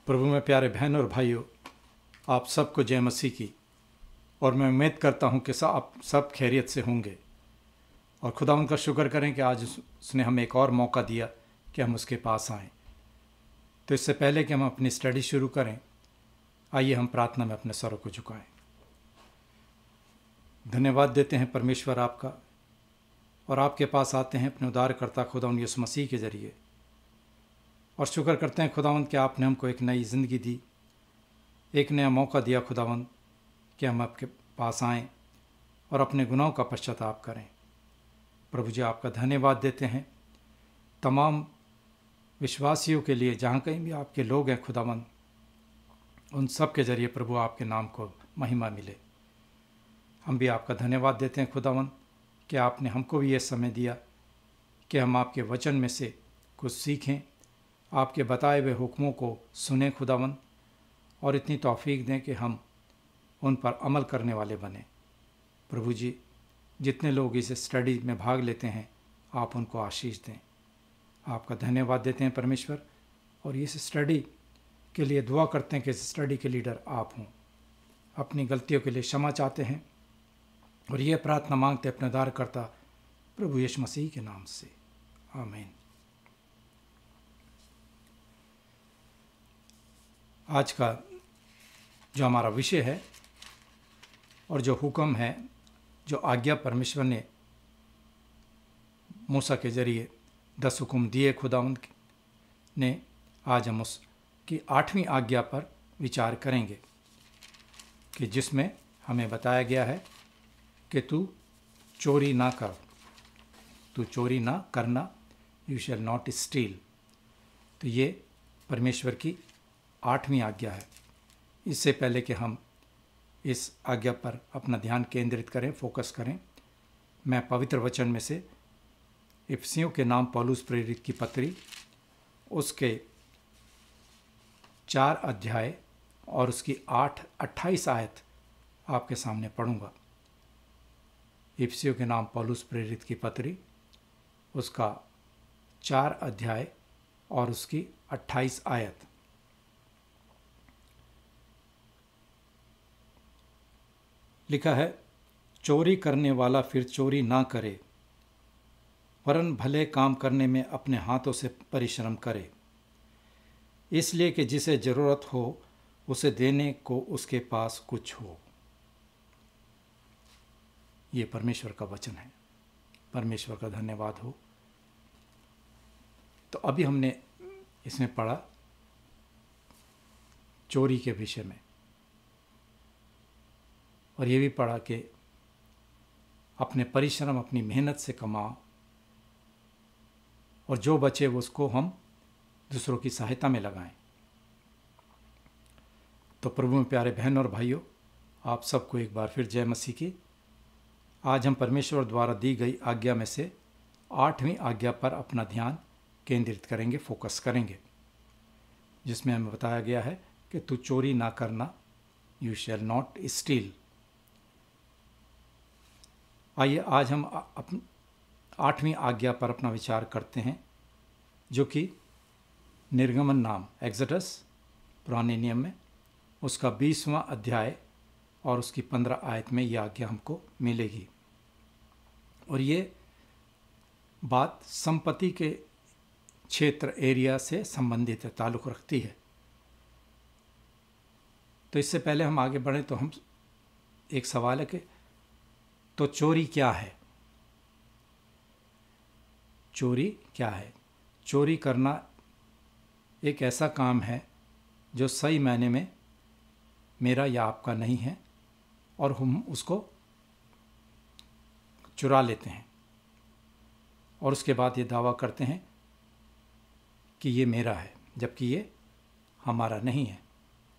प्रभु में प्यारे बहन और भाइयों, आप सबको जय मसीह की। और मैं उम्मीद करता हूं कि आप सब खैरियत से होंगे और खुदा उनका शुक्र करें कि आज उसने हमें एक और मौका दिया कि हम उसके पास आएं। तो इससे पहले कि हम अपनी स्टडी शुरू करें, आइए हम प्रार्थना में अपने सरों को झुकाएं। धन्यवाद देते हैं परमेश्वर आपका, और आपके पास आते हैं अपने उद्धारकर्ता खुदावंद यीशु मसीह के ज़रिए, और शुक्र करते हैं खुदावंद कि आपने हमको एक नई ज़िंदगी दी, एक नया मौका दिया खुदावंद कि हम आपके पास आएं और अपने गुनाहों का पश्चाताप करें। प्रभु जी, आपका धन्यवाद देते हैं तमाम विश्वासियों के लिए, जहाँ कहीं भी आपके लोग हैं खुदावंद, उन सब के ज़रिए प्रभु आपके नाम को महिमा मिले। हम भी आपका धन्यवाद देते हैं खुदावंद कि आपने हमको भी ये समय दिया कि हम आपके वचन में से कुछ सीखें, आपके बताए हुए हुक्मों को सुने खुदावंद, और इतनी तौफीक दें कि हम उन पर अमल करने वाले बने। प्रभु जी, जितने लोग इस स्टडी में भाग लेते हैं, आप उनको आशीष दें। आपका धन्यवाद देते हैं परमेश्वर, और इस स्टडी के लिए दुआ करते हैं कि इस स्टडी के लीडर आप हों। अपनी गलतियों के लिए क्षमा चाहते हैं और ये प्रार्थना मांगते अपने उद्धारकर्ता प्रभु यीशु मसीह के नाम से, आमीन। आज का जो हमारा विषय है और जो हुक्म है, जो आज्ञा परमेश्वर ने मूसा के ज़रिए 10 हुक्म दिए खुदावंद ने, आज हम उसकी 8वीं आज्ञा पर विचार करेंगे, कि जिसमें हमें बताया गया है कि तू चोरी ना कर, तू चोरी ना करना, यू शैल नॉट स्टील। तो ये परमेश्वर की 8वीं आज्ञा है। इससे पहले कि हम इस आज्ञा पर अपना ध्यान केंद्रित करें, फोकस करें, मैं पवित्र वचन में से इफिसियों के नाम पौलुस प्रेरित की पत्री, उसके 4 अध्याय और उसकी 28 आयत आपके सामने पढ़ूंगा। इफिसियों के नाम पौलुस प्रेरित की पत्री, उसका 4 अध्याय और उसकी 28 आयत। लिखा है, चोरी करने वाला फिर चोरी ना करे, वरन भले काम करने में अपने हाथों से परिश्रम करे, इसलिए कि जिसे ज़रूरत हो उसे देने को उसके पास कुछ हो। ये परमेश्वर का वचन है। परमेश्वर का धन्यवाद हो। तो अभी हमने इसमें पढ़ा चोरी के विषय में, और ये भी पढ़ा कि अपने परिश्रम, अपनी मेहनत से कमाओ, और जो बचे वो उसको हम दूसरों की सहायता में लगाएं। तो प्रभु में प्यारे बहन और भाइयों, आप सबको एक बार फिर जय मसीह की। आज हम परमेश्वर द्वारा दी गई आज्ञा में से 8वीं आज्ञा पर अपना ध्यान केंद्रित करेंगे, फोकस करेंगे, जिसमें हमें बताया गया है कि तू चोरी ना करना, यू शैल नॉट स्टील। आइए आज हम 8वीं आज्ञा पर अपना विचार करते हैं, जो कि निर्गमन नाम, एक्सोडस, पुराने नियम में उसका 20वां अध्याय और उसकी 15 आयत में यह आज्ञा हमको मिलेगी। और ये बात संपत्ति के क्षेत्र, एरिया से संबंधित है, ताल्लुक़ रखती है। तो इससे पहले हम आगे बढ़ें तो हम एक सवाल है कि तो चोरी क्या है? चोरी क्या है? चोरी करना एक ऐसा काम है जो सही मायने में मेरा या आपका नहीं है, और हम उसको चुरा लेते हैं और उसके बाद ये दावा करते हैं कि ये मेरा है, जबकि ये हमारा नहीं है,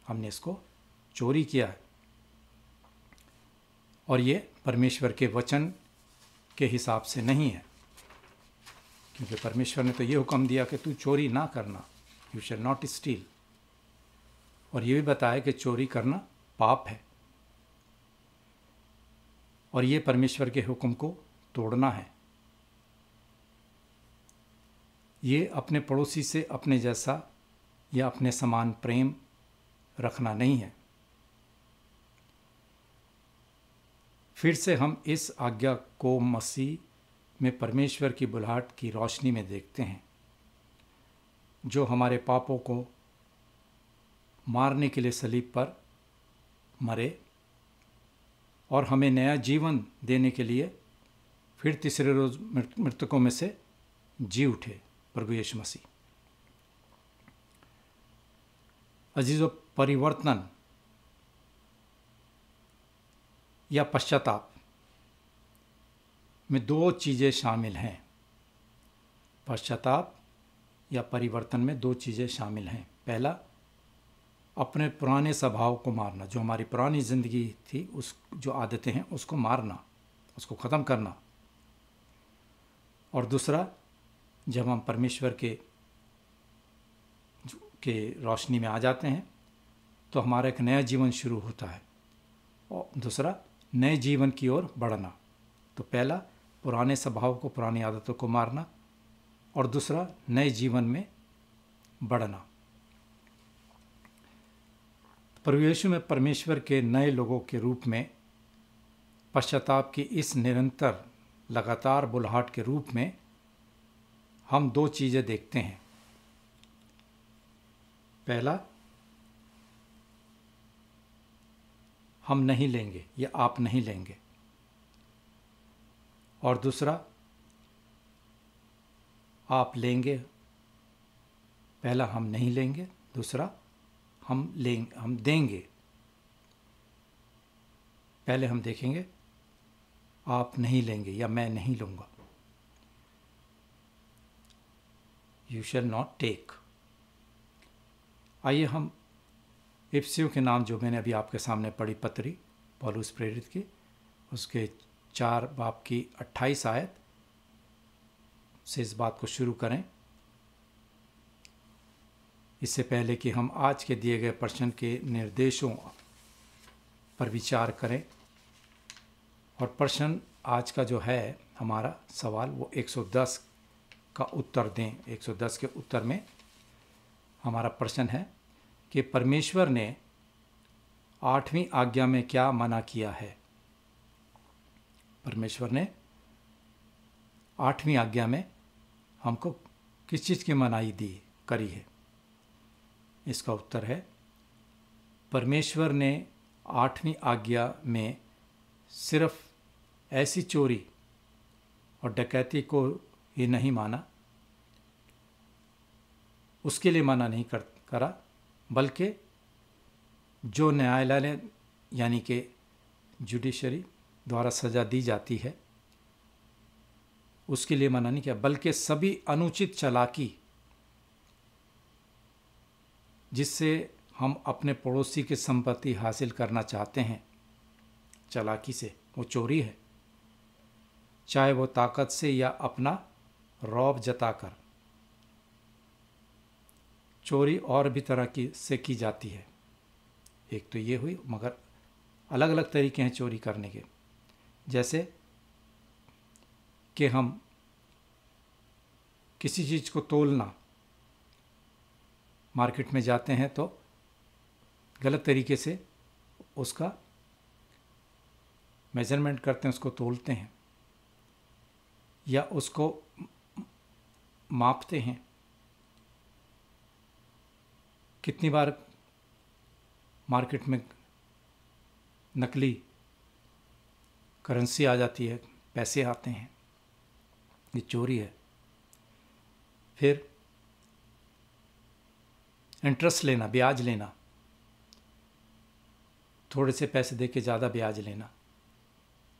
हमने इसको चोरी किया है। और ये परमेश्वर के वचन के हिसाब से नहीं है, क्योंकि परमेश्वर ने तो ये हुक्म दिया कि तू चोरी ना करना, यू शैल नॉट स्टील, और ये भी बताया कि चोरी करना पाप है, और ये परमेश्वर के हुक्म को तोड़ना है। ये अपने पड़ोसी से अपने जैसा या अपने समान प्रेम रखना नहीं है। फिर से हम इस आज्ञा को मसीह में परमेश्वर की बुलाहट की रोशनी में देखते हैं, जो हमारे पापों को मारने के लिए सलीब पर मरे और हमें नया जीवन देने के लिए फिर तीसरे रोज मृतकों में से जी उठे, प्रभु यीशु मसीह। अजीजों, परिवर्तन या पश्चाताप में दो चीज़ें शामिल हैं। पश्चाताप या परिवर्तन में दो चीज़ें शामिल हैं। पहला, अपने पुराने स्वभाव को मारना, जो हमारी पुरानी ज़िंदगी थी, उस जो आदतें हैं उसको मारना, उसको ख़त्म करना। और दूसरा, जब हम परमेश्वर के रोशनी में आ जाते हैं तो हमारा एक नया जीवन शुरू होता है। और दूसरा, नए जीवन की ओर बढ़ना। तो पहला, पुराने स्वभाव को, पुरानी आदतों को मारना, और दूसरा, नए जीवन में बढ़ना। प्रभु यीशु में परमेश्वर के नए लोगों के रूप में पश्चाताप की इस निरंतर लगातार बुलाहट के रूप में हम दो चीज़ें देखते हैं। पहला, हम नहीं लेंगे या आप नहीं लेंगे, और दूसरा, आप लेंगे। पहला, हम नहीं लेंगे, दूसरा, हम देंगे। पहले हम देखेंगे आप नहीं लेंगे या मैं नहीं लूँगा। You shall not take. आइए हम इफिसियों के नाम, जो मैंने अभी आपके सामने पढ़ी पत्री पौलुस प्रेरित की, उसके 4 बाब की 28 आयत से इस बात को शुरू करें। इससे पहले कि हम आज के दिए गए प्रश्न के निर्देशों पर विचार करें, और प्रश्न आज का जो है हमारा सवाल, वो 110 का उत्तर दें। 110 के उत्तर में हमारा प्रश्न है कि परमेश्वर ने 8वीं आज्ञा में क्या मना किया है। परमेश्वर ने 8वीं आज्ञा में हमको किस चीज़ की मनाही करी है। इसका उत्तर है, परमेश्वर ने 8वीं आज्ञा में सिर्फ ऐसी चोरी और डकैती को ही नहीं माना, उसके लिए मना नहीं करा, बल्कि जो न्यायालय यानी कि जुडिशरी द्वारा सज़ा दी जाती है उसके लिए मना नहीं किया, बल्कि सभी अनुचित चालाकी जिससे हम अपने पड़ोसी की संपत्ति हासिल करना चाहते हैं, चालाकी से, वो चोरी है। चाहे वो ताकत से या अपना रौब जताकर। चोरी और भी तरह से की जाती है। एक तो ये हुई, मगर अलग अलग तरीके हैं चोरी करने के। जैसे कि हम किसी चीज़ को तोलना, मार्केट में जाते हैं तो गलत तरीके से उसका मेजरमेंट करते हैं, उसको तोलते हैं या उसको मापते हैं। कितनी बार मार्केट में नकली करेंसी आ जाती है, पैसे आते हैं, ये चोरी है। फिर इंटरेस्ट लेना, ब्याज लेना, थोड़े से पैसे दे के ज़्यादा ब्याज लेना,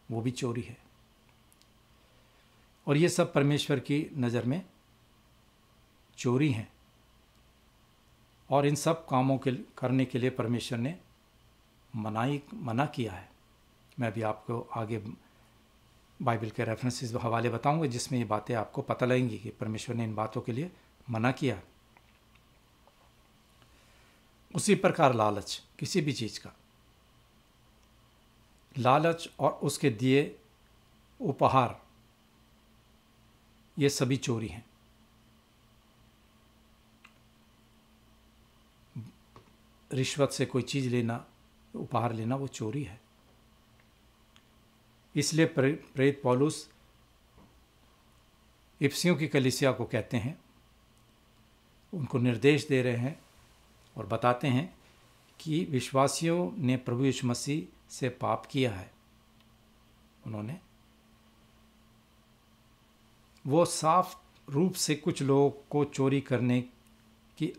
वो भी चोरी है। और ये सब परमेश्वर की नज़र में चोरी हैं। और इन सब कामों के करने के लिए परमेश्वर ने मना किया है। मैं भी आपको आगे बाइबल के रेफरेंसेस हवाले बताऊंगा, जिसमें ये बातें आपको पता लगेंगी कि परमेश्वर ने इन बातों के लिए मना किया। उसी प्रकार लालच, किसी भी चीज़ का लालच और उसके दिए उपहार, ये सभी चोरी हैं। रिश्वत से कोई चीज़ लेना, उपहार लेना, वो चोरी है। इसलिए प्रेरित पौलुस इफिसियों की कलीसिया को कहते हैं, उनको निर्देश दे रहे हैं और बताते हैं कि विश्वासियों ने प्रभु यीशु मसीह से पाप किया है। उन्होंने वो साफ रूप से कुछ लोगों को चोरी करने की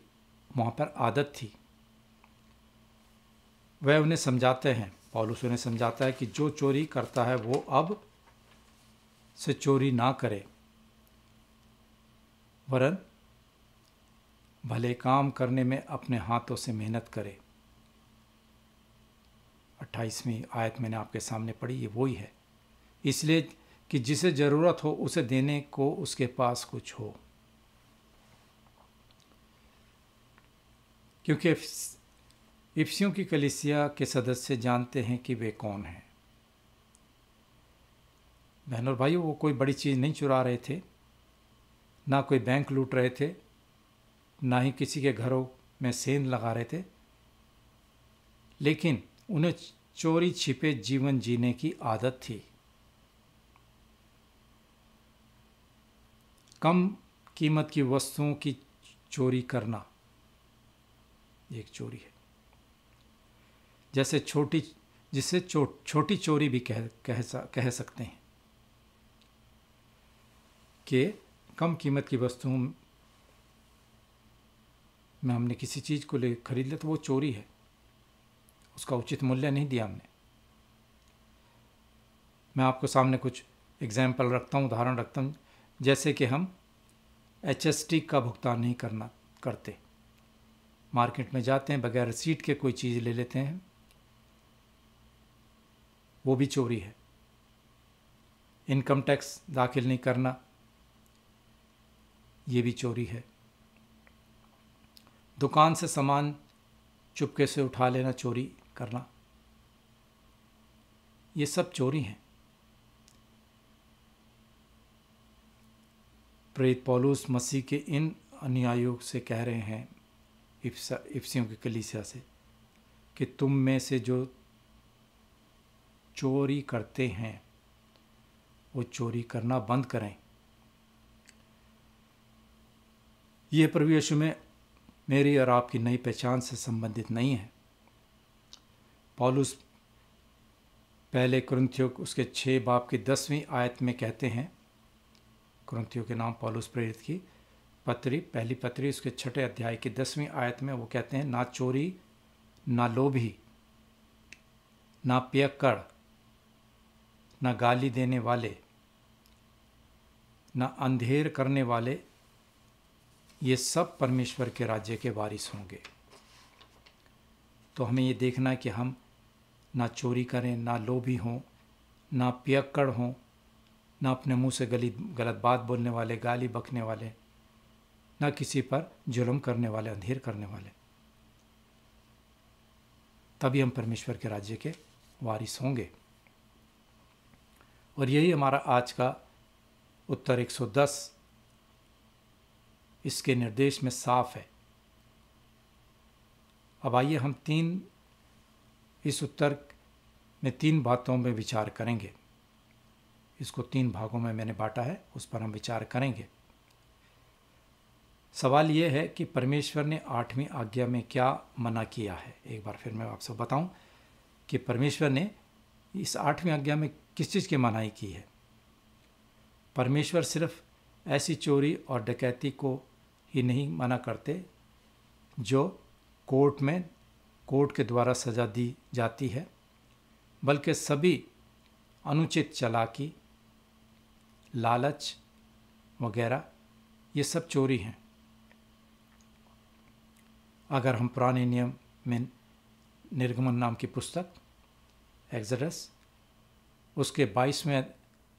वहाँ पर आदत थी। वह उन्हें समझाते हैं, पौलुस उन्हें समझाता है कि जो चोरी करता है वो अब से चोरी ना करे, वरन भले काम करने में अपने हाथों से मेहनत करे। 28वीं आयत मैंने आपके सामने पढ़ी, ये वही है। इसलिए कि जिसे ज़रूरत हो उसे देने को उसके पास कुछ हो, क्योंकि इफिसियों की कलीसिया के सदस्य जानते हैं कि वे कौन हैं। बहनों और भाइयों, वो कोई बड़ी चीज़ नहीं चुरा रहे थे, ना कोई बैंक लूट रहे थे, ना ही किसी के घरों में सेंध लगा रहे थे, लेकिन उन्हें चोरी छिपे जीवन जीने की आदत थी। कम कीमत की वस्तुओं की चोरी करना एक चोरी है। जैसे जिसे छोटी चोरी भी कह सकते हैं कि कम कीमत की वस्तुओं में हमने किसी चीज़ को खरीद लिया तो वो चोरी है, उसका उचित मूल्य नहीं दिया हमने। मैं आपको सामने कुछ एग्जाम्पल रखता हूँ, उदाहरण रखता हूँ। जैसे कि हम HST का भुगतान नहीं करते, मार्केट में जाते हैं, बगैर रसीद के कोई चीज़ ले लेते हैं, वो भी चोरी है। इनकम टैक्स दाखिल नहीं करना, ये भी चोरी है। दुकान से सामान चुपके से उठा लेना, चोरी करना, ये सब चोरी हैं। प्रेरित पौलुस मसीह के इन अनुयायियों से कह रहे हैं, इफिसियों की कलीसिया से, कि तुम में से जो चोरी करते हैं वो चोरी करना बंद करें। ये प्रभु यीशु में मेरी और आपकी नई पहचान से संबंधित नहीं है। पौलुस पहले कुरिन्थियों उसके 6 बाब की 10वीं आयत में कहते हैं, कुरिन्थियों के नाम पौलुस प्रेरित की पहली पत्री उसके 6 अध्याय की 10वीं आयत में वो कहते हैं, ना चोरी, ना लोभी, ना पियक्कड़, ना गाली देने वाले, ना अंधेर करने वाले, ये सब परमेश्वर के राज्य के वारिस होंगे। तो हमें ये देखना है कि हम ना चोरी करें, ना लोभी हों, ना पियक्कड़ हों, ना अपने मुंह से गलत बात बोलने वाले, गाली बकने वाले, ना किसी पर जुल्म करने वाले, अंधेर करने वाले। तभी हम परमेश्वर के राज्य के वारिस होंगे। और यही हमारा आज का उत्तर 110 इसके निर्देश में साफ है। अब आइए हम इस उत्तर में 3 बातों में विचार करेंगे। इसको 3 भागों में मैंने बांटा है, उस पर हम विचार करेंगे। सवाल यह है कि परमेश्वर ने 8वीं आज्ञा में क्या मना किया है। एक बार फिर मैं आपसे बताऊं कि परमेश्वर ने इस 8वीं आज्ञा में किस चीज़ की मनाही की है। परमेश्वर सिर्फ ऐसी चोरी और डकैती को ही नहीं मना करते जो कोर्ट के द्वारा सज़ा दी जाती है, बल्कि सभी अनुचित चालाकी, लालच वगैरह, ये सब चोरी हैं। अगर हम पुराने नियम में निर्गमन नाम की पुस्तक एक्सोडस उसके 22वें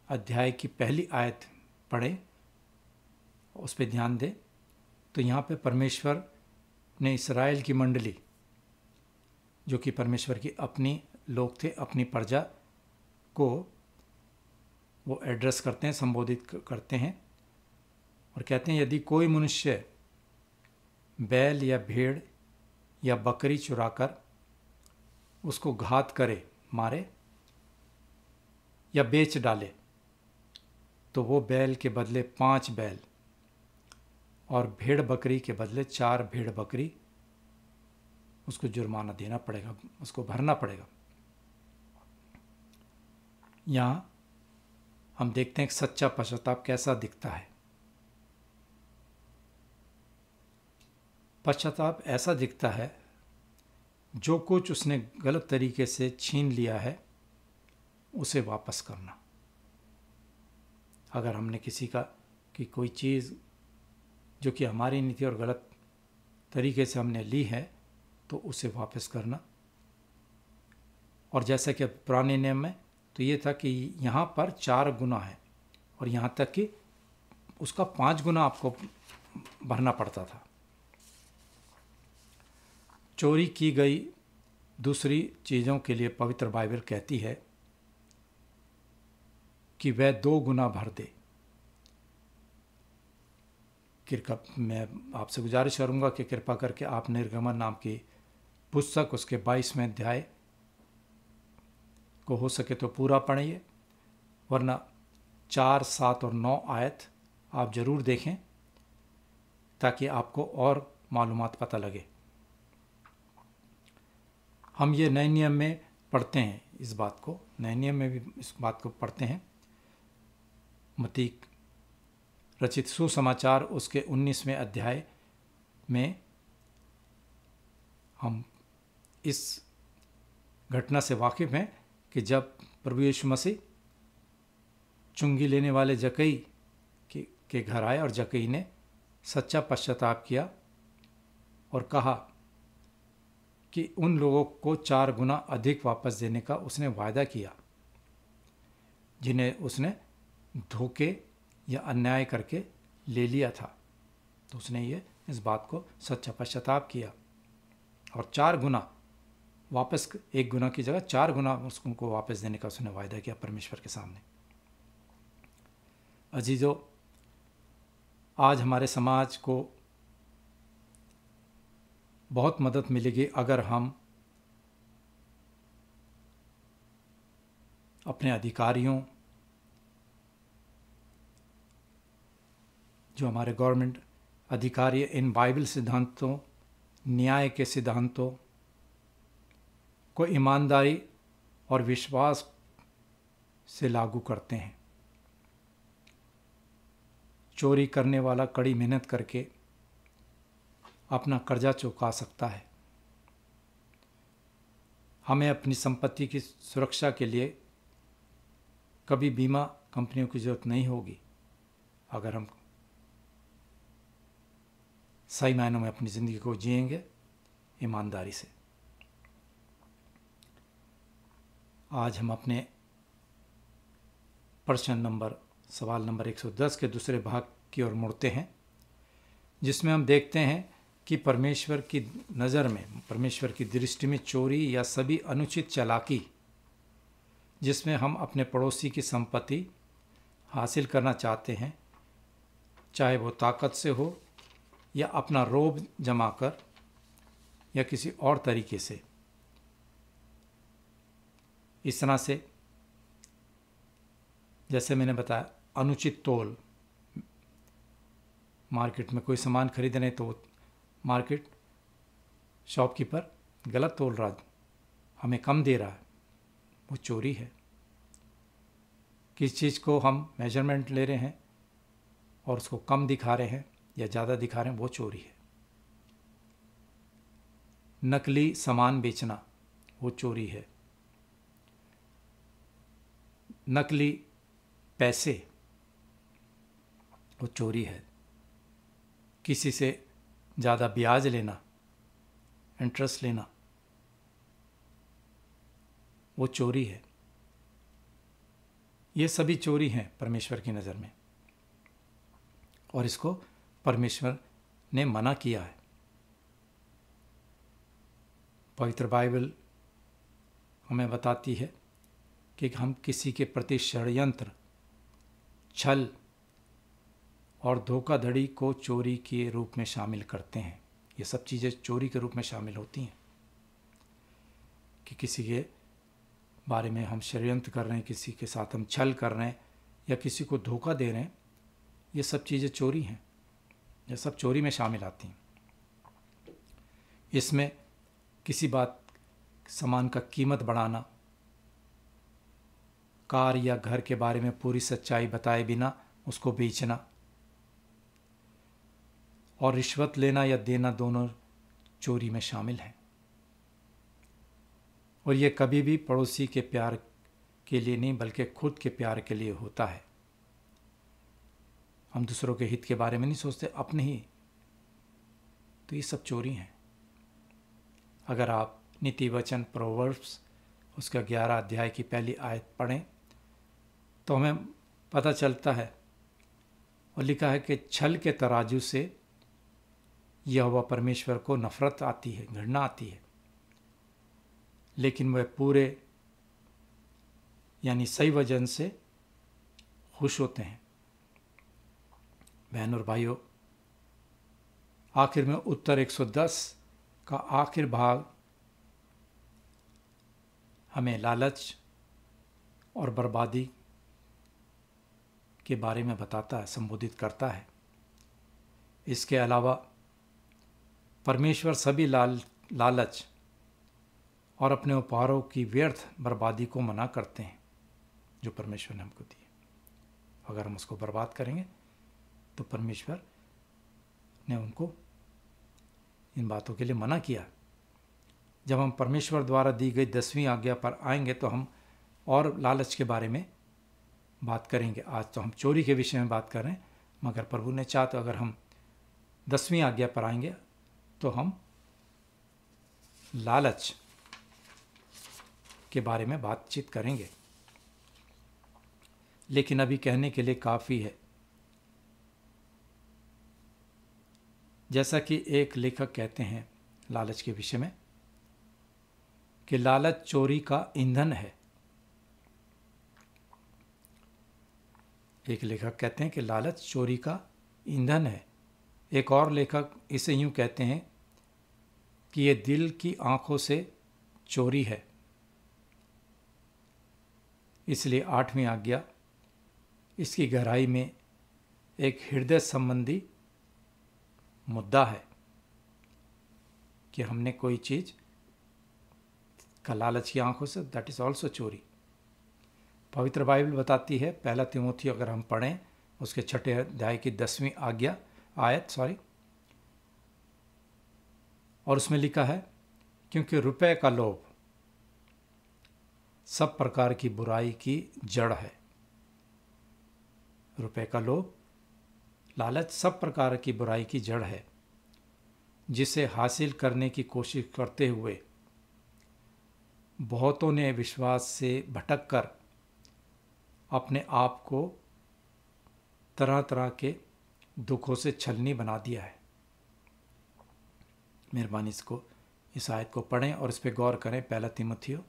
अध्याय की पहली आयत पढ़ें, उस पर ध्यान दें, तो यहाँ पे परमेश्वर ने इस्राएल की मंडली, जो कि परमेश्वर की अपनी लोग थे, अपनी प्रजा को वो एड्रेस करते हैं, संबोधित करते हैं और कहते हैं, यदि कोई मनुष्य बैल या भेड़ या बकरी चुराकर उसको घात करे, मारे या बेच डाले, तो वो बैल के बदले 5 बैल और भेड़ बकरी के बदले 4 भेड़ बकरी उसको जुर्माना देना पड़ेगा, उसको भरना पड़ेगा। यहाँ हम देखते हैं कि सच्चा पश्चाताप कैसा दिखता है। पश्चाताप ऐसा दिखता है, जो कुछ उसने गलत तरीके से छीन लिया है उसे वापस करना। अगर हमने किसी की कोई चीज़ जो कि हमारी नहीं थी और गलत तरीके से हमने ली है तो उसे वापस करना। और जैसा कि पुराने नियम में तो ये था कि यहाँ पर 4 गुना है और यहाँ तक कि उसका 5 गुना आपको भरना पड़ता था। चोरी की गई दूसरी चीज़ों के लिए पवित्र बाइबल कहती है कि वह 2 गुना भर दे। मैं आपसे गुजारिश करूंगा कि कृपा करके आप निर्गमन नाम की पुस्तक उसके 22वें अध्याय को हो सके तो पूरा पढ़िए, वरना 4, 7 और 9 आयत आप ज़रूर देखें ताकि आपको और मालूमात पता लगे। हम ये नए नियम में पढ़ते हैं, इस बात को नए नियम में भी इस बात को पढ़ते हैं। मत्ती रचित सुसमाचार उसके 19वें अध्याय में हम इस घटना से वाकिफ़ हैं कि जब प्रभु यीशु मसीह चुंगी लेने वाले जक्कई के घर आए और जक्कई ने सच्चा पश्चाताप किया और कहा कि उन लोगों को 4 गुना अधिक वापस देने का उसने वायदा किया जिन्हें उसने धोखे या अन्याय करके ले लिया था। तो उसने ये इस बात को सच्चा पश्चाताप किया और 4 गुना वापस, 1 गुना की जगह 4 गुना उसको वापस देने का उसने वायदा किया परमेश्वर के सामने। अजीजों, आज हमारे समाज को बहुत मदद मिलेगी अगर हम अपने अधिकारियों, जो हमारे गवर्नमेंट अधिकारी इन बाइबल सिद्धांतों, न्याय के सिद्धांतों को ईमानदारी और विश्वास से लागू करते हैं। चोरी करने वाला कड़ी मेहनत करके अपना कर्जा चुका सकता है। हमें अपनी संपत्ति की सुरक्षा के लिए कभी बीमा कंपनियों की ज़रूरत नहीं होगी अगर हम सही मायनों में अपनी ज़िंदगी को जिएंगे ईमानदारी से। आज हम अपने सवाल नंबर 110 के दूसरे भाग की ओर मुड़ते हैं, जिसमें हम देखते हैं कि परमेश्वर की नज़र में, परमेश्वर की दृष्टि में चोरी या सभी अनुचित चालाकी जिसमें हम अपने पड़ोसी की संपत्ति हासिल करना चाहते हैं, चाहे वो ताकत से हो या अपना रोब जमा कर या किसी और तरीके से, इस तरह से जैसे मैंने बताया अनुचित तोल, मार्केट में कोई सामान खरीद रहे तो मार्केट शॉपकीपर गलत तोल रहा, हमें कम दे रहा है, वो चोरी है। किस चीज़ को हम मेजरमेंट ले रहे हैं और उसको कम दिखा रहे हैं या ज़्यादा दिखा रहे हैं, वो चोरी है। नकली सामान बेचना वो चोरी है। नकली पैसे वो चोरी है। किसी से ज़्यादा ब्याज लेना, इंटरेस्ट लेना, वो चोरी है। ये सभी चोरी हैं परमेश्वर की नज़र में और इसको परमेश्वर ने मना किया है। पवित्र बाइबल हमें बताती है कि हम किसी के प्रति षड्यंत्र, छल और धोखाधड़ी को चोरी के रूप में शामिल करते हैं ये सब चीज़ें चोरी के रूप में शामिल होती हैं कि किसी के बारे में हम षड्यंत्र कर रहे हैं, किसी के साथ हम छल कर रहे हैं या किसी को धोखा दे रहे हैं, ये सब चीज़ें चोरी हैं, ये सब चोरी में शामिल आती हैं। इसमें किसी बात सामान का कीमत बढ़ाना, कार या घर के बारे में पूरी सच्चाई बताए बिना उसको बेचना और रिश्वत लेना या देना दोनों चोरी में शामिल हैं। और ये कभी भी पड़ोसी के प्यार के लिए नहीं बल्कि खुद के प्यार के लिए होता है। हम दूसरों के हित के बारे में नहीं सोचते, अपने ही, तो ये सब चोरी हैं। अगर आप नीति वचन प्रोवर्ब्स उसका 11 अध्याय की पहली आयत पढ़ें तो हमें पता चलता है और लिखा है कि छल के तराजू से यहोवा परमेश्वर को नफरत आती है, घृणा आती है, लेकिन वह पूरे यानी सही वजन से खुश होते हैं। बहन और भाइयों, आखिर में उत्तर 110 का आखिर भाग हमें लालच और बर्बादी के बारे में बताता है, संबोधित करता है। इसके अलावा परमेश्वर सभी लालच और अपने उपहारों की व्यर्थ बर्बादी को मना करते हैं जो परमेश्वर ने हमको दिए। अगर हम उसको बर्बाद करेंगे तो परमेश्वर ने उनको इन बातों के लिए मना किया। जब हम परमेश्वर द्वारा दी गई 10वीं आज्ञा पर आएंगे तो हम और लालच के बारे में बात करेंगे। आज तो हम चोरी के विषय में बात कर रहे हैं, मगर प्रभु ने चाहा तो अगर हम 10वीं आज्ञा पर आएंगे तो हम लालच के बारे में बातचीत करेंगे। लेकिन अभी कहने के लिए काफ़ी है। जैसा कि एक लेखक कहते हैं लालच के विषय में कि लालच चोरी का ईंधन है। एक लेखक कहते हैं कि लालच चोरी का ईंधन है। एक और लेखक इसे यूं कहते हैं कि ये दिल की आंखों से चोरी है। इसलिए 8वीं आज्ञा इसकी गहराई में एक हृदय संबंधी मुद्दा है कि हमने कोई चीज़ का लालच की आंखों से, दैट इज़ ऑल्सो चोरी। पवित्र बाइबल बताती है, 1 तीमुथियुस अगर हम पढ़ें उसके 6 अध्याय की 10वीं आयत और उसमें लिखा है, क्योंकि रुपए का लोभ सब प्रकार की बुराई की जड़ है। रुपए का लोभ, लालच सब प्रकार की बुराई की जड़ है, जिसे हासिल करने की कोशिश करते हुए बहुतों ने विश्वास से भटककर अपने आप को तरह तरह के दुखों से छलनी बना दिया है। मेहरबानी इसको, इस आयत को पढ़ें और इस पर गौर करें। 1 तीमुथियुस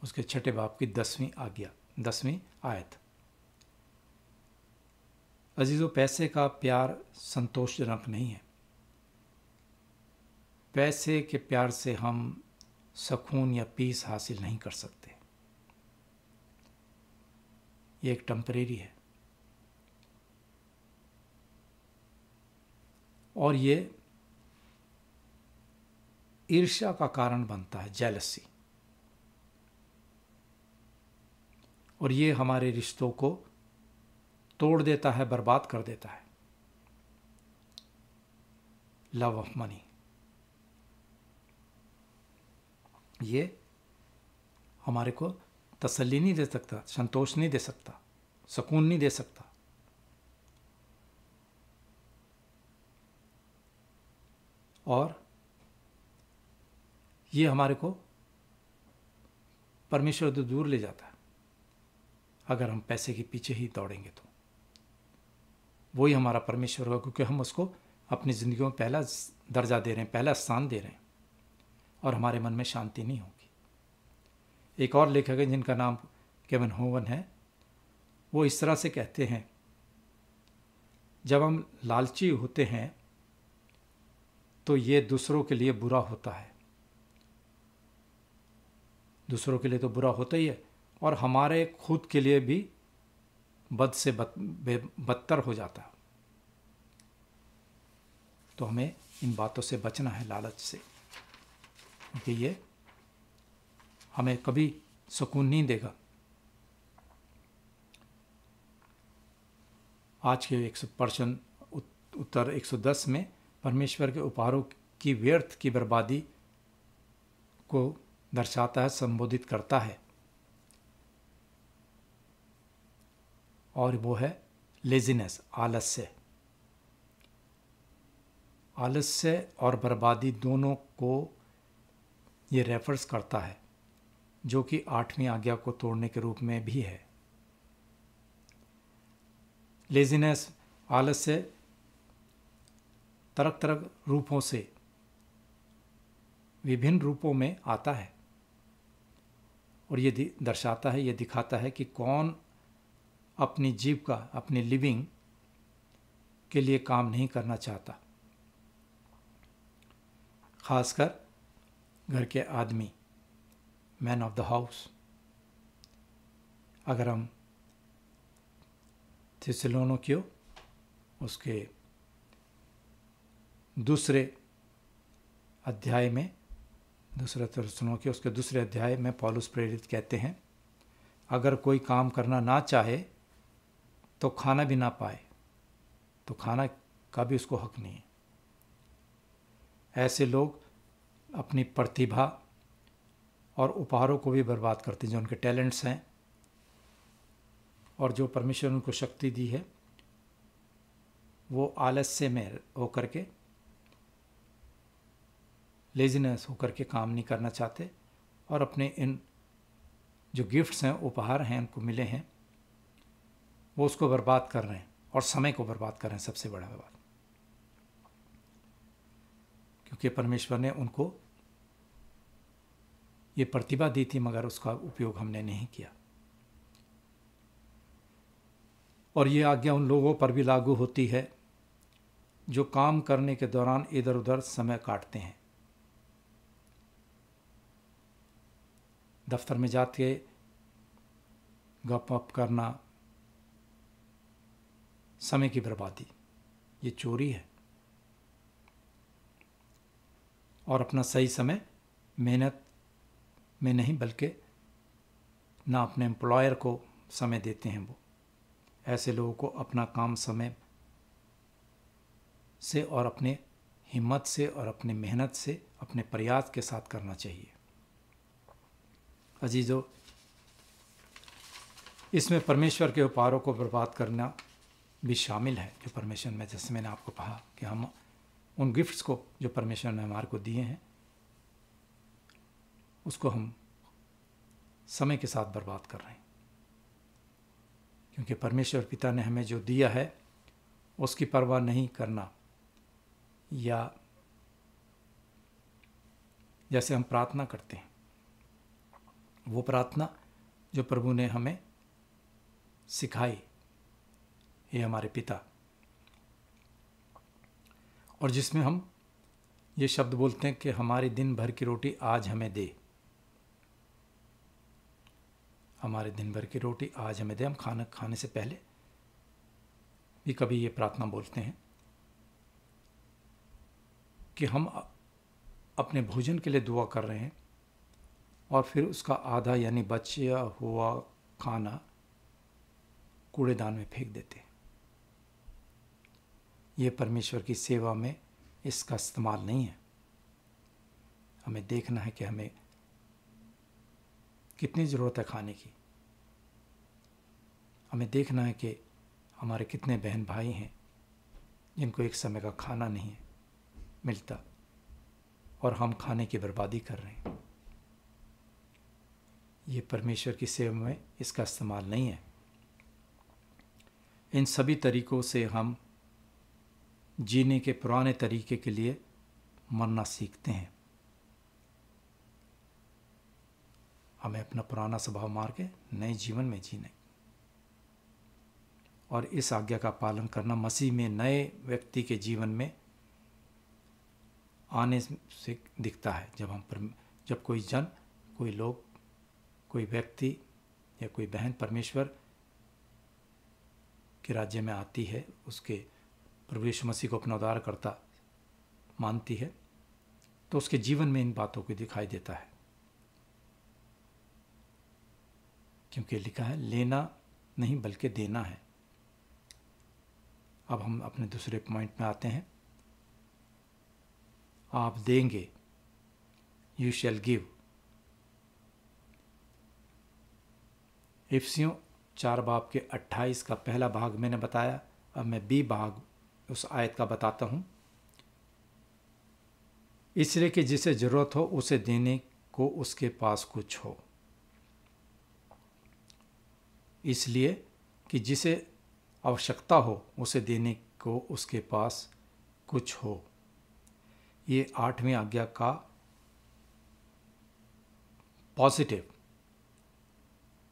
उसके 6 बाब की 10वीं आयत। अजीजों, पैसे का प्यार संतोषजनक नहीं है। पैसे के प्यार से हम सुकून या पीस हासिल नहीं कर सकते। ये एक टेम्परेरी है और ये ईर्ष्या का कारण बनता है, जेलसी, और ये हमारे रिश्तों को तोड़ देता है, बर्बाद कर देता है। लव ऑफ मनी, ये हमारे को तसल्ली नहीं दे सकता, संतोष नहीं दे सकता, सुकून नहीं दे सकता। और ये हमारे को परमेश्वर से दूर ले जाता है। अगर हम पैसे के पीछे ही दौड़ेंगे तो वही हमारा परमेश्वर होगा, क्योंकि हम उसको अपनी ज़िंदगी में पहला दर्जा दे रहे हैं, पहला स्थान दे रहे हैं, और हमारे मन में शांति नहीं होगी। एक और लेखक है जिनका नाम केविन होवन है, वो इस तरह से कहते हैं, जब हम लालची होते हैं तो ये दूसरों के लिए बुरा होता है, दूसरों के लिए तो बुरा होता ही है, और हमारे खुद के लिए भी बद से बदतर हो जाता है। तो हमें इन बातों से बचना है, लालच से, क्योंकि ये हमें कभी सुकून नहीं देगा। आज के 100% उत्तर 110 में परमेश्वर के उपहारों की व्यर्थ की बर्बादी को दर्शाता है, संबोधित करता है, और वो है लेजीनेस, आलस्य। आलस्य और बर्बादी दोनों को ये रेफर्स करता है, जो कि 8वीं आज्ञा को तोड़ने के रूप में भी है। लेजीनेस, आलस्य तरह तरह रूपों से, विभिन्न रूपों में आता है, और ये दर्शाता है, ये दिखाता है कि कौन अपनी जीविका, अपनी लिविंग के लिए काम नहीं करना चाहता। खासकर घर के आदमी, मैन ऑफ द हाउस। अगर हम थिस्सलुनीकियों उसके दूसरे अध्याय में, उसके दूसरे अध्याय में पौलुस प्रेरित कहते हैं, अगर कोई काम करना ना चाहे तो खाना भी ना पाए, तो खाना का भी उसको हक नहीं है। ऐसे लोग अपनी प्रतिभा और उपहारों को भी बर्बाद करते हैं, जो उनके टैलेंट्स हैं और जो परमेश्वर ने उनको शक्ति दी है, वो आलस्य में होकर के, लेजीनेस होकर के काम नहीं करना चाहते, और अपने इन जो गिफ्ट्स हैं, उपहार हैं, उनको मिले हैं, वो उसको बर्बाद कर रहे हैं, और समय को बर्बाद कर रहे हैं, सबसे बड़ा बात। क्योंकि परमेश्वर ने उनको ये प्रतिभा दी थी, मगर उसका उपयोग हमने नहीं किया। और ये आज्ञा उन लोगों पर भी लागू होती है जो काम करने के दौरान इधर उधर समय काटते हैं। दफ्तर में जाके गप वप करना, समय की बर्बादी, ये चोरी है। और अपना सही समय मेहनत में नहीं, बल्कि ना अपने एम्प्लॉयर को समय देते हैं। वो ऐसे लोगों को अपना काम समय से और अपने हिम्मत से और अपने मेहनत से, अपने प्रयास के साथ करना चाहिए। अजीजों, इसमें परमेश्वर के उपहारों को बर्बाद करना भी शामिल है, जो परमेश्वर में, जैसे मैंने आपको कहा कि हम उन गिफ्ट्स को जो परमेश्वर ने हमारे को दिए हैं, उसको हम समय के साथ बर्बाद कर रहे हैं। क्योंकि परमेश्वर पिता ने हमें जो दिया है उसकी परवाह नहीं करना, या जैसे हम प्रार्थना करते हैं, वो प्रार्थना जो प्रभु ने हमें सिखाई, ये हमारे पिता, और जिसमें हम ये शब्द बोलते हैं कि हमारी दिन भर की रोटी आज हमें दे, हमारे दिन भर की रोटी आज हमें दे। हम खाना खाने से पहले भी कभी ये प्रार्थना बोलते हैं कि हम अपने भोजन के लिए दुआ कर रहे हैं, और फिर उसका आधा यानी बचा हुआ खाना कूड़ेदान में फेंक देते हैं। ये परमेश्वर की सेवा में इसका इस्तेमाल नहीं है। हमें देखना है कि हमें कितनी ज़रूरत है खाने की। हमें देखना है कि हमारे कितने बहन भाई हैं जिनको एक समय का खाना नहीं मिलता, और हम खाने की बर्बादी कर रहे हैं। ये परमेश्वर की सेवा में इसका इस्तेमाल नहीं है। इन सभी तरीक़ों से हम जीने के पुराने तरीके के लिए मरना सीखते हैं। हमें अपना पुराना स्वभाव मार के नए जीवन में जीने, और इस आज्ञा का पालन करना मसीह में नए व्यक्ति के जीवन में आने से दिखता है। जब कोई जन, कोई लोग, कोई व्यक्ति या कोई बहन परमेश्वर के राज्य में आती है, उसके प्रभु यीशु मसीह को अपना उद्धारकर्ता मानती है, तो उसके जीवन में इन बातों को दिखाई देता है। क्योंकि लिखा है लेना नहीं बल्कि देना है। अब हम अपने दूसरे पॉइंट में आते हैं। आप देंगे, यू शैल गिव। इफिसियों 4 बाब के 28 का पहला भाग मैंने बताया। अब मैं बी भाग उस आयत का बताता हूँ। इसलिए कि जिसे ज़रूरत हो उसे देने को उसके पास कुछ हो। इसलिए कि जिसे आवश्यकता हो उसे देने को उसके पास कुछ हो। ये 8वीं आज्ञा का पॉजिटिव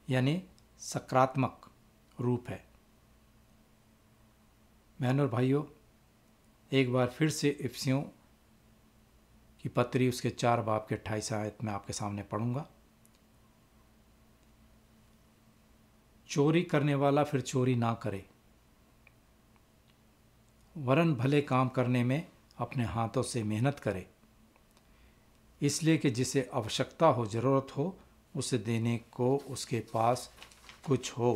यानी सकारात्मक रूप है। बहनों और भाइयों, एक बार फिर से इफिसियों की पत्री उसके 4 बाब के 28 आयत में आपके सामने पढ़ूंगा। चोरी करने वाला फिर चोरी ना करे, वरन भले काम करने में अपने हाथों से मेहनत करे। इसलिए कि जिसे आवश्यकता हो, ज़रूरत हो, उसे देने को उसके पास कुछ हो।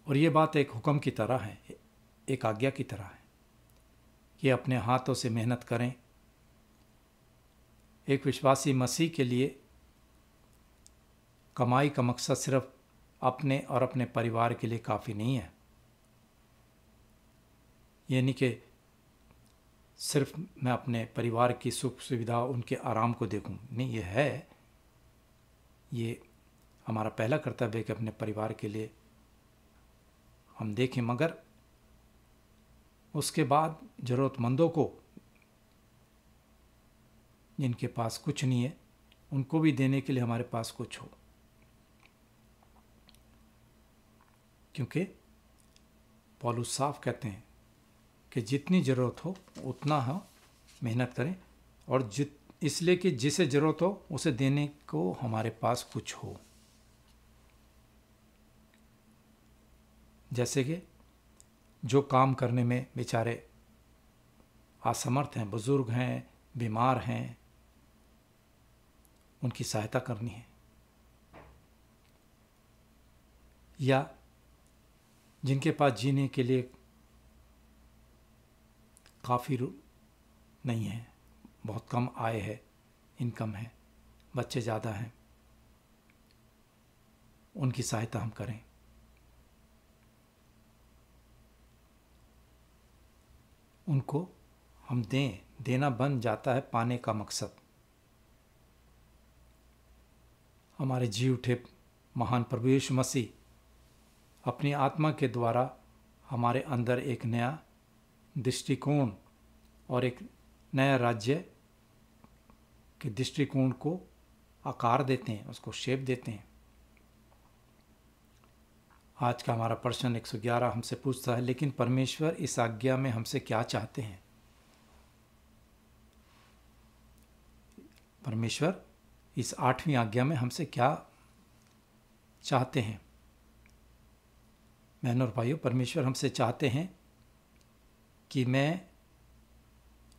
और ये बात एक हुक्म की तरह है, एक आज्ञा की तरह है कि अपने हाथों से मेहनत करें। एक विश्वासी मसीह के लिए कमाई का मकसद सिर्फ अपने और अपने परिवार के लिए काफ़ी नहीं है। यानी कि सिर्फ मैं अपने परिवार की सुख सुविधा, उनके आराम को देखूं, नहीं। ये हमारा पहला कर्तव्य है कि अपने परिवार के लिए हम देखें, मगर उसके बाद ज़रूरतमंदों को, जिनके पास कुछ नहीं है, उनको भी देने के लिए हमारे पास कुछ हो। क्योंकि पौलुस साफ कहते हैं कि जितनी ज़रूरत हो उतना हम मेहनत करें, और इसलिए कि जिसे ज़रूरत हो उसे देने को हमारे पास कुछ हो। जैसे कि जो काम करने में बेचारे असमर्थ हैं, बुज़ुर्ग हैं, बीमार हैं, उनकी सहायता करनी है। या जिनके पास जीने के लिए काफ़ी नहीं है, बहुत कम आय है, इनकम है, बच्चे ज़्यादा हैं, उनकी सहायता हम करें। उनको हम दें। देना बन जाता है पाने का मकसद। हमारे जी उठे महान प्रभु यीशु मसीह अपनी आत्मा के द्वारा हमारे अंदर एक नया दृष्टिकोण और एक नया राज्य के दृष्टिकोण को आकार देते हैं, उसको शेप देते हैं। आज का हमारा प्रश्न 111 हमसे पूछता है, लेकिन परमेश्वर इस आज्ञा में हमसे क्या चाहते हैं? परमेश्वर इस 8वीं आज्ञा में हमसे क्या चाहते हैं? बहनों और भाइयों, परमेश्वर हमसे चाहते हैं कि मैं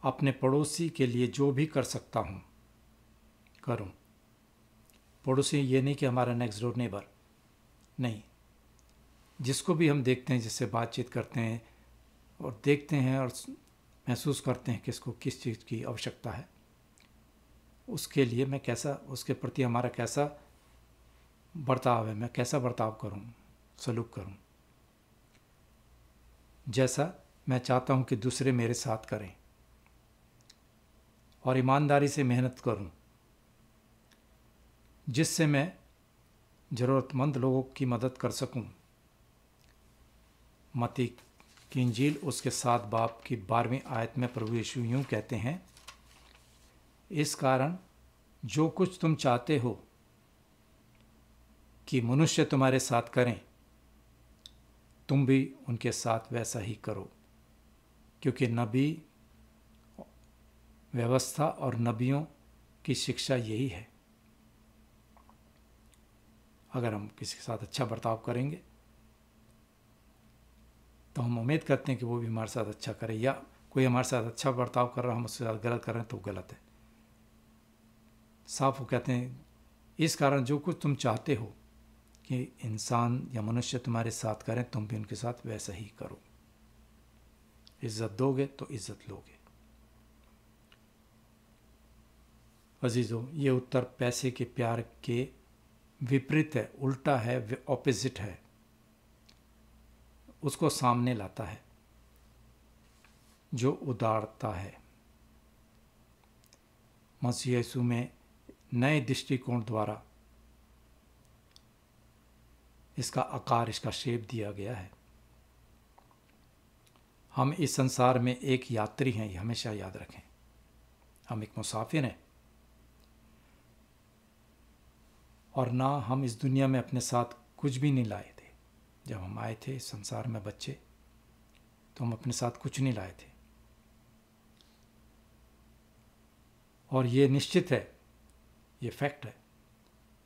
अपने पड़ोसी के लिए जो भी कर सकता हूँ करूँ। पड़ोसी ये नहीं कि हमारा नेक्स्ट डोर नेबर, नहीं। जिसको भी हम देखते हैं, जिससे बातचीत करते हैं और देखते हैं और महसूस करते हैं कि इसको किस चीज़ की आवश्यकता है, उसके लिए मैं कैसा, उसके प्रति हमारा कैसा बर्ताव है, मैं कैसा बर्ताव करूं, सलूक करूं, जैसा मैं चाहता हूं कि दूसरे मेरे साथ करें, और ईमानदारी से मेहनत करूं, जिससे मैं ज़रूरतमंद लोगों की मदद कर सकूं। मत्ती की इंजील उसके 7 बाब की 12वीं आयत में प्रभु यीशु यूँ कहते हैं, इस कारण जो कुछ तुम चाहते हो कि मनुष्य तुम्हारे साथ करें, तुम भी उनके साथ वैसा ही करो। क्योंकि नबी व्यवस्था और नबियों की शिक्षा यही है। अगर हम किसी के साथ अच्छा बर्ताव करेंगे तो हम उम्मीद करते हैं कि वो भी हमारे साथ अच्छा करे, या कोई हमारे साथ अच्छा बर्ताव कर रहा है, हम उसके साथ गलत कर रहे हैं तो गलत है। साफ वो कहते हैं, इस कारण जो कुछ तुम चाहते हो कि इंसान या मनुष्य तुम्हारे साथ करें, तुम भी उनके साथ वैसा ही करो। इज्जत दोगे तो इज्जत लोगे। अजीज़ों, ये उत्तर पैसे के प्यार के विपरीत है, उल्टा है, ऑपोजिट है, उसको सामने लाता है, जो उदारता है। मसीह यीशु में नए दृष्टिकोण द्वारा इसका आकार, इसका शेप दिया गया है। हम इस संसार में एक यात्री हैं, ये हमेशा याद रखें। हम एक मुसाफिर हैं, और ना हम इस दुनिया में अपने साथ कुछ भी नहीं लाए थे। जब हम आए थे इस संसार में बच्चे, तो हम अपने साथ कुछ नहीं लाए थे। और ये निश्चित है, ये फैक्ट है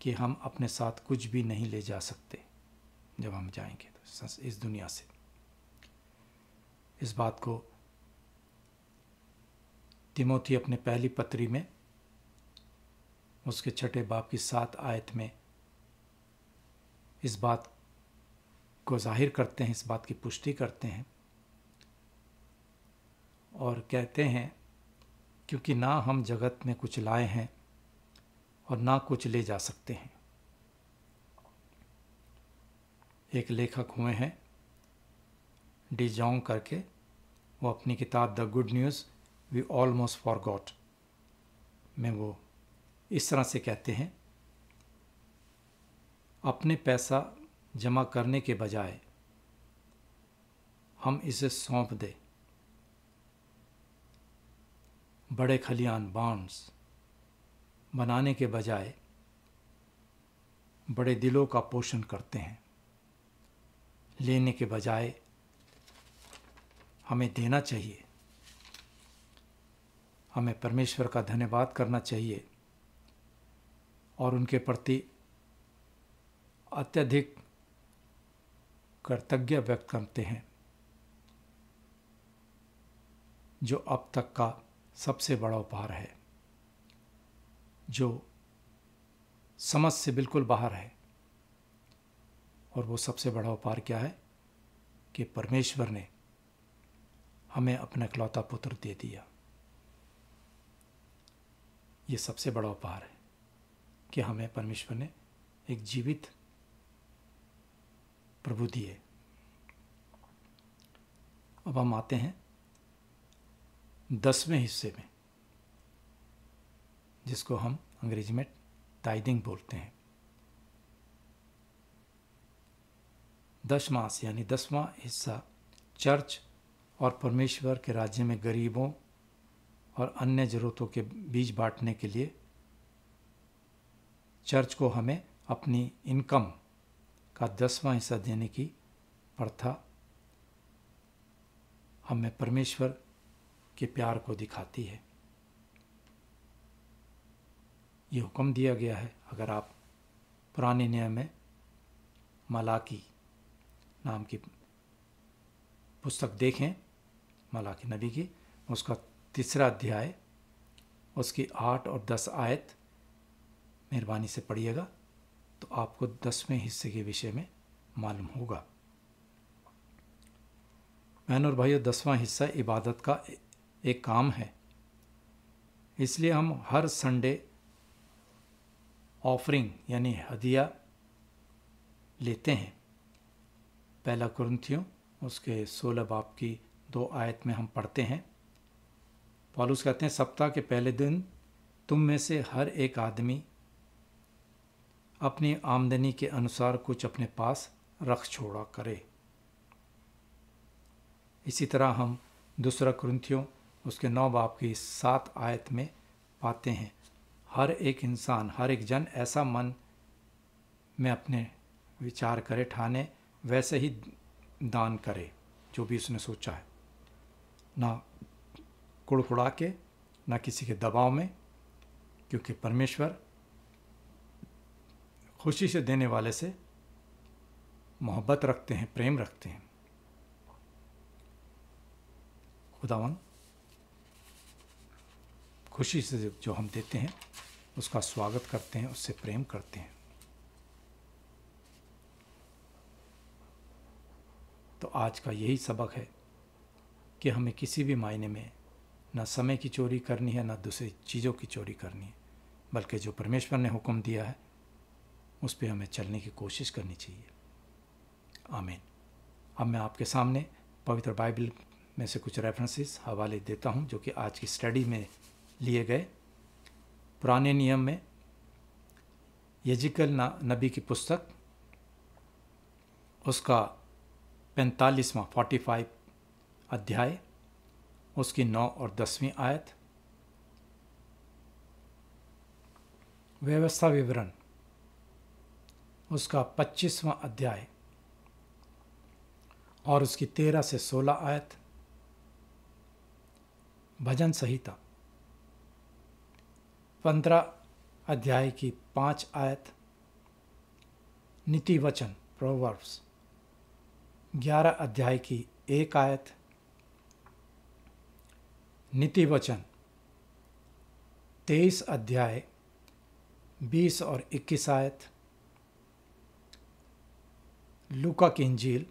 कि हम अपने साथ कुछ भी नहीं ले जा सकते जब हम जाएंगे तो इस दुनिया से। इस बात को तिमोथी अपने पहली पत्री में उसके 6 बाब की 7 आयत में इस बात को जाहिर करते हैं, इस बात की पुष्टि करते हैं और कहते हैं, क्योंकि ना हम जगत में कुछ लाए हैं और ना कुछ ले जा सकते हैं। एक लेखक हुए हैं डी जोंग करके, वो अपनी किताब the good news we almost forgot में वो इस तरह से कहते हैं, अपने पैसा जमा करने के बजाय हम इसे सौंप दें बड़े खलियान बांड्स बनाने के बजाय बड़े दिलों का पोषण करते हैं। लेने के बजाय हमें देना चाहिए। हमें परमेश्वर का धन्यवाद करना चाहिए और उनके प्रति अत्यधिक कृतज्ञता व्यक्त करते हैं, जो अब तक का सबसे बड़ा उपहार है, जो समझ से बिल्कुल बाहर है। और वो सबसे बड़ा उपहार क्या है कि परमेश्वर ने हमें अपना इकलौता पुत्र दे दिया। ये सबसे बड़ा उपहार है कि हमें परमेश्वर ने एक जीवित प्रभु दिए। अब हम आते हैं 10वें हिस्से में, जिसको हम अंग्रेजी में टाइदिंग बोलते हैं। दशमांश यानी 10वां हिस्सा चर्च और परमेश्वर के राज्य में गरीबों और अन्य ज़रूरतों के बीच बांटने के लिए चर्च को हमें अपनी इनकम का 10वां हिस्सा देने की प्रथा हमें परमेश्वर के प्यार को दिखाती है। ये हुक्म दिया गया है। अगर आप पुराने नियम में मलाकी नाम की पुस्तक देखें, मलाकी नबी की, उसका 3 अध्याय, उसकी 8 और 10 आयत मेहरबानी से पढ़िएगा, तो आपको 10वें हिस्से के विषय में मालूम होगा। बहनों और भाइयों, 10वां हिस्सा इबादत का एक काम है, इसलिए हम हर संडे ऑफरिंग यानी हदिया लेते हैं। 1 कुरिन्थियों उसके 16 बाब की 2 आयत में हम पढ़ते हैं, पौलुस कहते हैं, सप्ताह के पहले दिन तुम में से हर एक आदमी अपनी आमदनी के अनुसार कुछ अपने पास रख छोड़ा करे। इसी तरह हम 2 कुरिन्थियों उसके 9 बाब की 7 आयत में पाते हैं, हर एक इंसान, हर एक जन ऐसा मन में अपने विचार करे, ठाने वैसे ही दान करे जो भी उसने सोचा है, ना कुड़कुड़ा के, ना किसी के दबाव में, क्योंकि परमेश्वर खुशी से देने वाले से मोहब्बत रखते हैं, प्रेम रखते हैं। खुदावन खुशी से जो हम देते हैं उसका स्वागत करते हैं, उससे प्रेम करते हैं। तो आज का यही सबक है कि हमें किसी भी मायने में ना समय की चोरी करनी है, ना दूसरी चीज़ों की चोरी करनी है, बल्कि जो परमेश्वर ने हुक्म दिया है उस पर हमें चलने की कोशिश करनी चाहिए। आमीन। अब मैं आपके सामने पवित्र बाइबल में से कुछ रेफरेंसेस, हवाले देता हूं जो कि आज की स्टडी में लिए गए। पुराने नियम में यजिकल नबी की पुस्तक, उसका 45वां अध्याय, उसकी 9 और 10वीं आयत। व्यवस्था विवरण, उसका 25वां अध्याय और उसकी 13 से 16 आयत। भजन संहिता 15 अध्याय की 5 आयत। नीति वचन प्रोवर्ब्स 11 अध्याय की 1 आयत। नीति वचन 23 अध्याय 20 और 21 आयत। लूका की इंजील,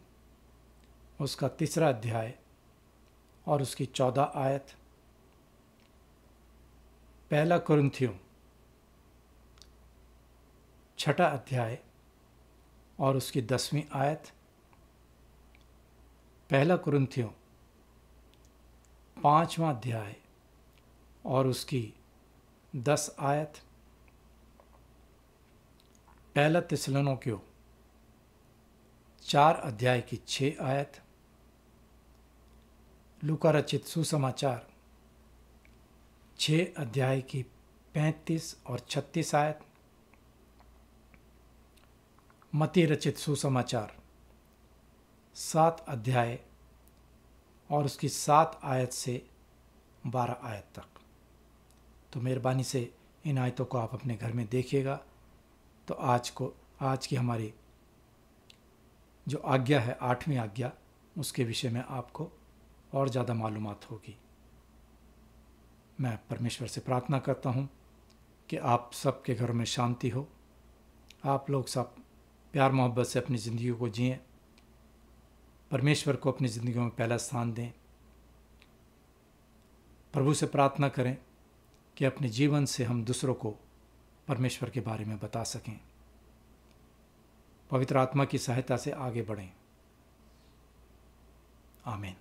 उसका 3रा अध्याय और उसकी 14 आयत। पहला कुरिन्थियों 6 अध्याय और उसकी 10वीं आयत। पहला कुरिन्थियों 5वां अध्याय और उसकी 10 आयत। पहला थिस्सलुनीकियों 4 अध्याय की 6 आयत। लूका रचित सुसमाचार 6 अध्याय की 35 और 36 आयत। मत्ती रचित सुसमाचार 7 अध्याय और उसकी 7 आयत से 12 आयत तक। तो मेहरबानी से इन आयतों को आप अपने घर में देखिएगा, तो आज की हमारी जो आज्ञा है, 8वीं आज्ञा, उसके विषय में आपको और ज़्यादा मालूमात होगी। मैं परमेश्वर से प्रार्थना करता हूँ कि आप सबके घरों में शांति हो, आप लोग सब प्यार मोहब्बत से अपनी ज़िंदगी को जिएं, परमेश्वर को अपनी ज़िंदगी में पहला स्थान दें। प्रभु से प्रार्थना करें कि अपने जीवन से हम दूसरों को परमेश्वर के बारे में बता सकें, पवित्र आत्मा की सहायता से आगे बढ़ें। आमीन।